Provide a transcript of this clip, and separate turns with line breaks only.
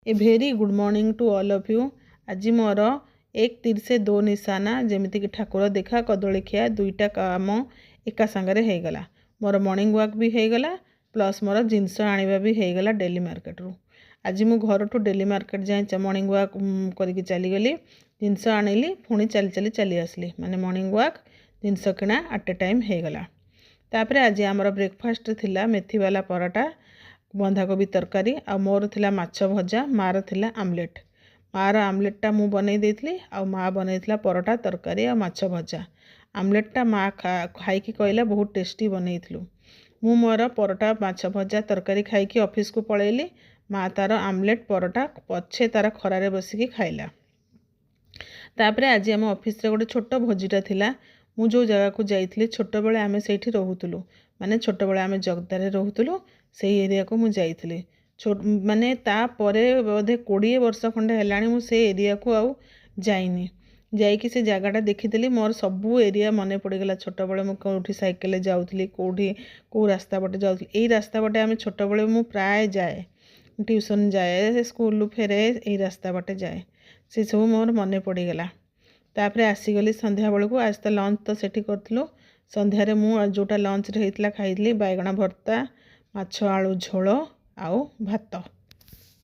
A very good morning to all of you. आज मोर 1 तीर से 2 निशाना जमीती कि ठाकुर देखा कदली खिया दुईटा काम एका सांगरे हो गला। मोर मॉर्निंग वॉक भी हो गला प्लस मोर जिनस आनिबा भी हो गला डेली मार्केट रू। आज मु घर टू डेली मार्केट जाए मॉर्निंग वॉक करके चलीगली जिनस आनिली पुणी चली चली चली आसली माने मॉर्निंग वॉक जिनस किणा एट ए टाइम हो गला। तापर आज आमर ब्रेकफास्ट थिला मेथी वाला पराठा बंधाकोबी तरकारी आ मोर थिला माछ भजा मार थिला आमलेट। मार आमलेटा मु बनै देइथली आ माँ बनैथिला पराठा तरकारी आ माछ भजा। आमलेटा माँ खाइकी कहला बहुत टेस्टी बनैथिलु। मु मोर पराठा माछ भजा तरकारी खाइकी ऑफिस को पळैली। माँ तार आमलेट पराठा पछे तार खरारे बसिकी खाइला। तापरे आज आम ऑफिस रे गोटे छोट भोजीटा थिला। मु जो जगह को जाइथली छोट बेले आमे सेठी रहूतलु माने छोट बेले आमे जगदारे रहूतलु सेही एरिया को मु जाइथली। माने ता परे बोधे 20 वर्ष खंडे हेलाणी मु से एरिया को आउ जाइनी। जाइकी से जगहटा देखीथली मोर सबू एरिया मने पड़गला। छोट बेले मु कोठी साइकेल जाउथली कोठी को रास्ता बटे जाउथली। एई रास्ता बटे आमे छोट बेले मु प्राय जाए ट्यूशन जाए स्कूल फेरे एई रास्ता बटे जाए से सब मोर मने पड़गला। तापरे आसीगली संध्या बेलू। आज तो लंच तो सेठी करथिलु। संध्यारे मु जोटा लंच रे हेतला खाइली बैगण भर्ता माछ आलू झोल आउ भात।